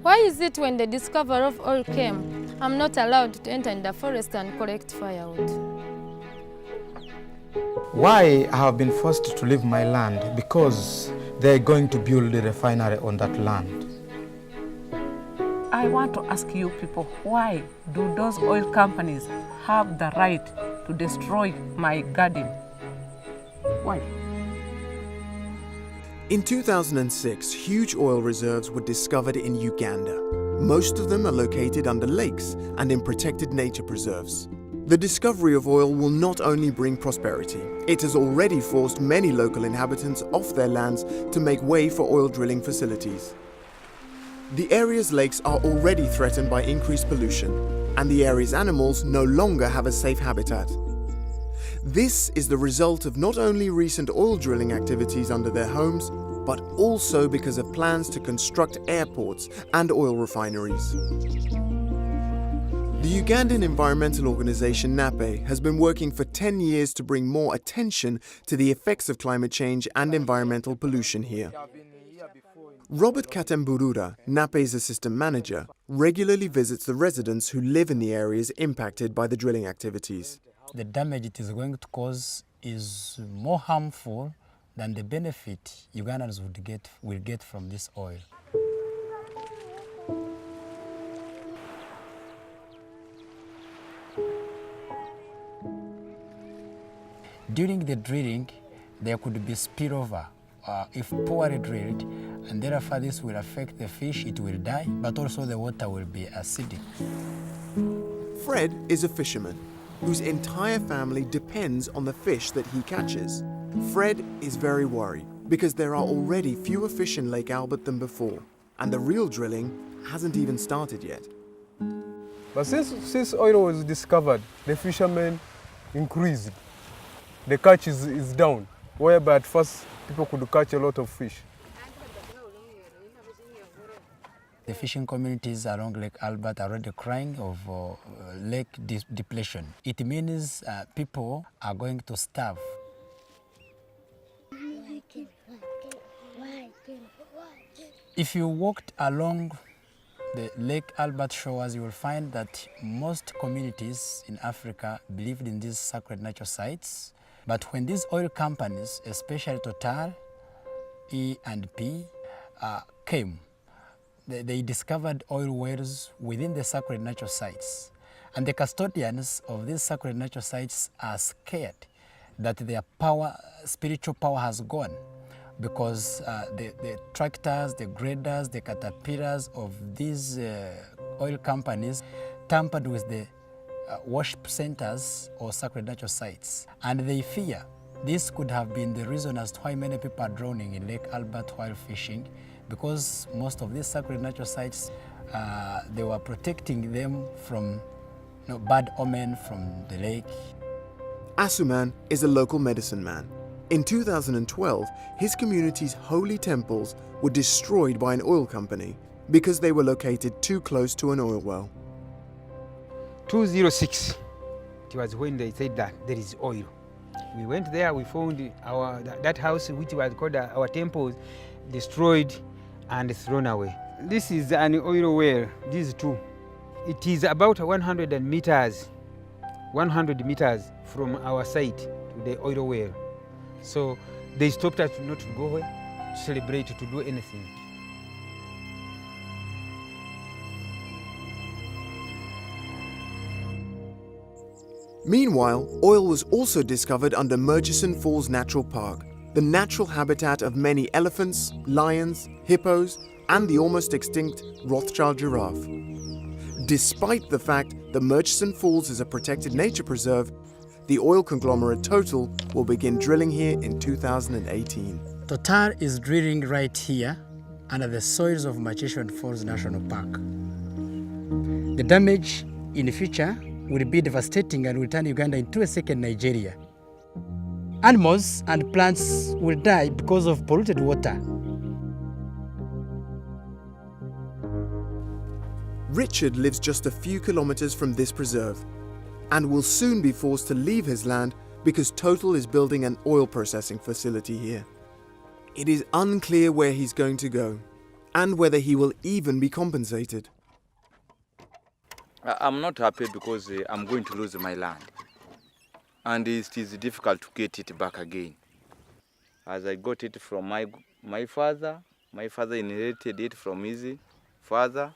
Why is it when the discovery of oil came, I'm not allowed to enter in the forest and collect firewood? Why I have been forced to leave my land? Because they're going to build a refinery on that land. I want to ask you people, why do those oil companies have the right to destroy my garden? Why? In 2006, huge oil reserves were discovered in Uganda. Most of them are located under lakes and in protected nature preserves. The discovery of oil will not only bring prosperity, it has already forced many local inhabitants off their lands to make way for oil drilling facilities. The area's lakes are already threatened by increased pollution, and the area's animals no longer have a safe habitat. This is the result of not only recent oil drilling activities under their homes, but also because of plans to construct airports and oil refineries. The Ugandan environmental organization Nape has been working for 10 years to bring more attention to the effects of climate change and environmental pollution here. Robert Katemburura, Nape's assistant manager, regularly visits the residents who live in the areas impacted by the drilling activities. The damage it is going to cause is more harmful than the benefit Ugandans will get from this oil. During the drilling, there could be spillover if poorly drilled, and therefore this will affect the fish, it will die, but also the water will be acidic. Fred is a fisherman whose entire family depends on the fish that he catches. Fred is very worried because there are already fewer fish in Lake Albert than before, and the real drilling hasn't even started yet. But since oil was discovered, the fishermen increased. The catch is down, whereby at first people could catch a lot of fish. The fishing communities along Lake Albert are already crying of lake depletion. It means people are going to starve. If you walked along the Lake Albert shores, you will find that most communities in Africa believed in these sacred natural sites. But when these oil companies, especially Total, E&P, came, they discovered oil wells within the sacred natural sites. And the custodians of these sacred natural sites are scared that their power, spiritual power has gone, because the tractors, the graders, the caterpillars of these oil companies tampered with the worship centers or sacred natural sites. And they fear this could have been the reason as to why many people are drowning in Lake Albert while fishing, because most of these sacred natural sites, they were protecting them from bad omen from the lake. Asuman is a local medicine man. In 2012, his community's holy temples were destroyed by an oil company because they were located too close to an oil well. 2006, it was when they said that there is oil. We went there, we found that house which was called our temples destroyed and thrown away. This is an oil well, these two. It is about 100 meters from our site to the oil well. So they stopped us not to go away, to celebrate, to do anything. Meanwhile, oil was also discovered under Murchison Falls Natural Park, the natural habitat of many elephants, lions, hippos, and the almost extinct Rothschild giraffe. Despite the fact that Murchison Falls is a protected nature preserve, the oil conglomerate Total will begin drilling here in 2018. Total is drilling right here under the soils of Murchison Falls National Park. The damage in the future will be devastating and will turn Uganda into a second Nigeria. Animals and plants will die because of polluted water. Richard lives just a few kilometers from this preserve and will soon be forced to leave his land because Total is building an oil processing facility here. It is unclear where he's going to go, and whether he will even be compensated. I'm not happy because I'm going to lose my land. And it is difficult to get it back again. As I got it from my father inherited it from his father,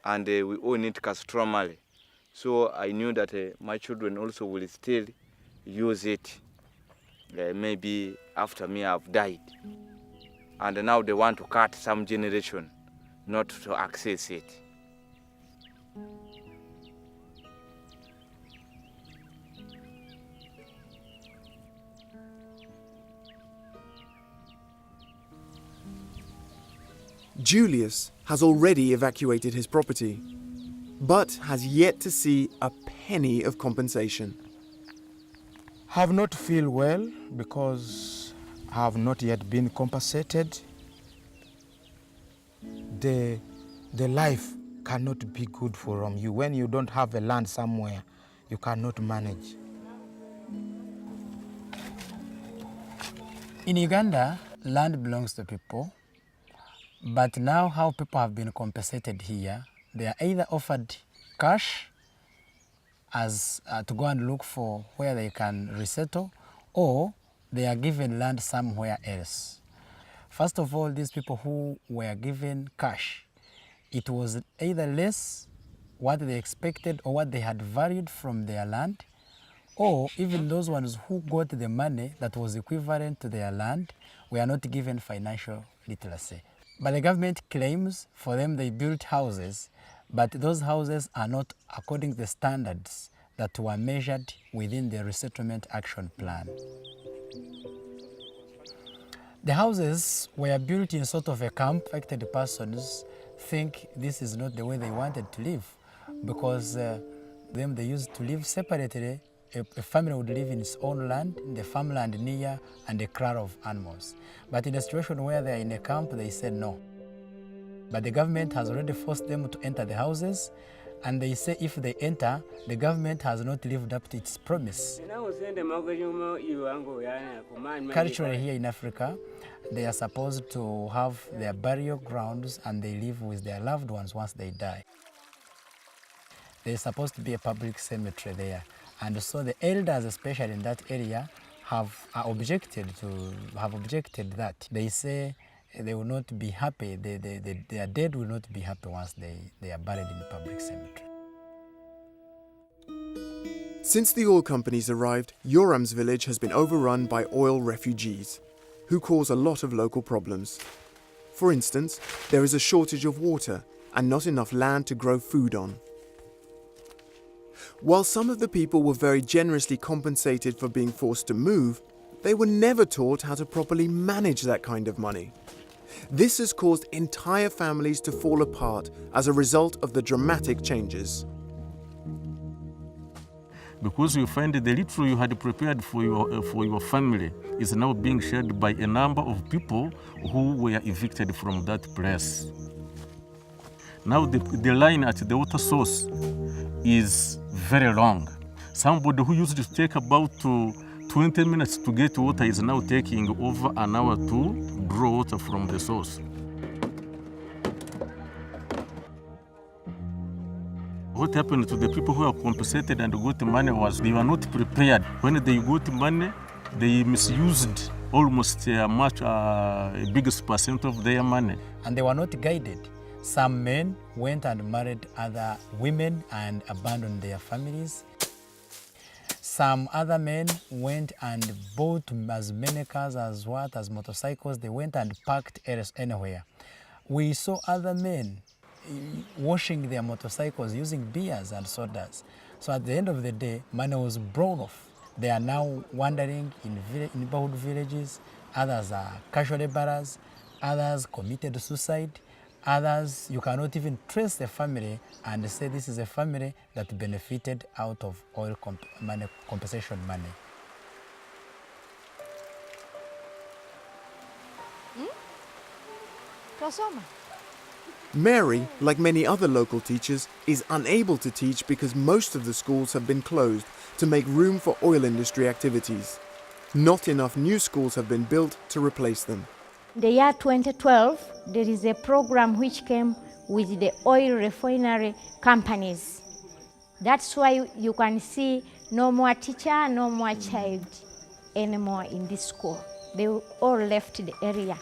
and we own it customarily. So I knew that my children also will still use it, maybe after me I've died. And now they want to cut some generation not to access it. Julius has already evacuated his property, but has yet to see a penny of compensation. Have not feel well because I have not yet been compensated. The life cannot be good for you. When you don't have a land somewhere, you cannot manage. In Uganda, land belongs to people. But now how people have been compensated here, they are either offered cash as to go and look for where they can resettle, or they are given land somewhere else. First of all, these people who were given cash, it was either less what they expected or what they had valued from their land, or even those ones who got the money that was equivalent to their land were not given financial literacy. But the government claims for them they built houses, but those houses are not according to the standards that were measured within the resettlement action plan. The houses were built in sort of a camp. Affected persons think this is not the way they wanted to live, because them they used to live separately. A family would live in its own land, in the farmland near, and a crowd of animals. But in a situation where they are in a camp, they said no. But the government has already forced them to enter the houses, and they say if they enter, the government has not lived up to its promise. Culturally here in Africa, they are supposed to have their burial grounds and they live with their loved ones once they die. There's supposed to be a public cemetery there. And so the elders, especially in that area, have objected that. They say they will not be happy, their dead will not be happy once they are buried in the public cemetery. Since the oil companies arrived, Yoram's village has been overrun by oil refugees, who cause a lot of local problems. For instance, there is a shortage of water and not enough land to grow food on. While some of the people were very generously compensated for being forced to move, they were never taught how to properly manage that kind of money. This has caused entire families to fall apart as a result of the dramatic changes. Because you find the little you had prepared for your family is now being shared by a number of people who were evicted from that place. Now the line at the water source is very long. Somebody who used to take about 20 minutes to get water is now taking over an hour to draw water from the source. What happened to the people who are compensated and got money was they were not prepared. When they got money, they misused almost a biggest percent of their money. And they were not guided. Some men went and married other women and abandoned their families. Some other men went and bought as many cars as motorcycles. They went and parked anywhere. We saw other men washing their motorcycles using beers and sodas. So at the end of the day, money was blown off. They are now wandering in neighborhood villages. Others are casual laborers. Others committed suicide. Others, you cannot even trace the family and say this is a family that benefited out of oil compensation money. Mary, like many other local teachers, is unable to teach because most of the schools have been closed to make room for oil industry activities. Not enough new schools have been built to replace them. In the year 2012, there is a program which came with the oil refinery companies. That's why you can see no more teacher, no more child anymore in this school. They all left the area.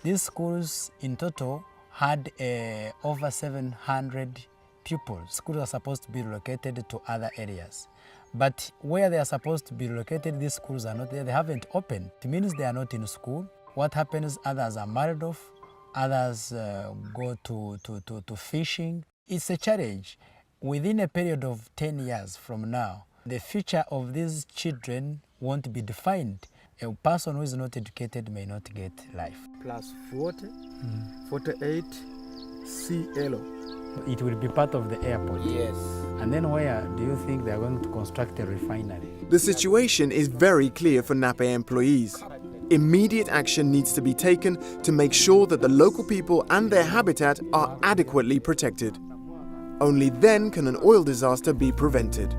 These schools in total had over 700 pupils. Schools are supposed to be relocated to other areas. But where they are supposed to be relocated, these schools are not there. They haven't opened. It means they are not in school. What happens, others are married off, others go to fishing. It's a challenge. Within a period of 10 years from now, the future of these children won't be defined. A person who is not educated may not get life. Plus 40, 48, CL. It will be part of the airport. Yes. And then where do you think they are going to construct a refinery? The situation is very clear for Nape employees. Immediate action needs to be taken to make sure that the local people and their habitat are adequately protected. Only then can an oil disaster be prevented.